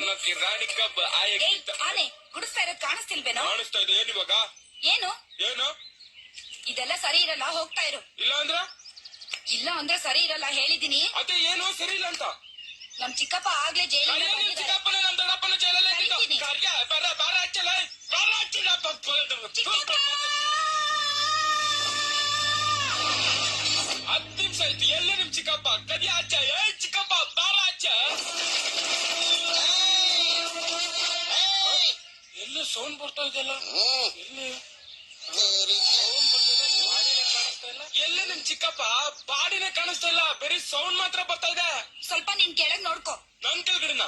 ಕರ್ನಾಟಕ ರಾಣಿ ಕಬ್ ಆನೆ ಗುಡಿಸ್ತಾ ಇರೋದ್ ಕಾಣಿಸ್ತಿಲ್ವೇನೋ? ಕಾಣಿಸ್ತಾ ಇದೆ. ಏನ್ ಇವಾಗ? ಏನು ಏನು ಇದೆಲ್ಲ ಸರಿ ಇರಲ್ಲ, ಹೋಗ್ತಾ ಇರು. ಇಲ್ಲ ಅಂದ್ರೆ ಸರಿ ಇರಲ್ಲ ಹೇಳಿದೀನಿ. ಅದೇ ಏನು ಸರಿ ಇಲ್ಲ ಅಂತ. ನಮ್ ಚಿಕ್ಕಪ್ಪ ಆಗ್ಲೇ ಜೈಲಿಂದ ಚಿಕ್ಕಪ್ಪನ ನಮ್ ದೊಡ್ಡಪ್ಪನ ಜೈಲಲ್ಲಿ ಬಾರ ಹಚ್ಚಲ ಹತ್ತು ನಿಮಿಷ ಆಯ್ತು. ಎಲ್ಲಿ ನಿಮ್ ಚಿಕ್ಕಪ್ಪ? ಕದಿ ಹಚ್ಚ. ಚಿಕ್ಕಪ್ಪ ಬಾರ ಹಚ್ಚ. ಎಲ್ಲ ಸೌಂಡ್ ಬರ್ತಾ ಇದೆಯಲ್ಲ. ಎಲ್ಲಿ ನಿಮ್ ಚಿಕ್ಕಪ್ಪ? ಬಾಡಿನೇ ಕಾಣಿಸ್ತಾ ಇಲ್ಲ, ಬರೀ ಸೌಂಡ್ ಮಾತ್ರ ಬರ್ತಾ ಇದೆ. ಸ್ವಲ್ಪ ನಿನ್ ಕೆಳಗ್ ನೋಡ್ಕೋ. ನನ್ ಕೆಳಗಡೆನ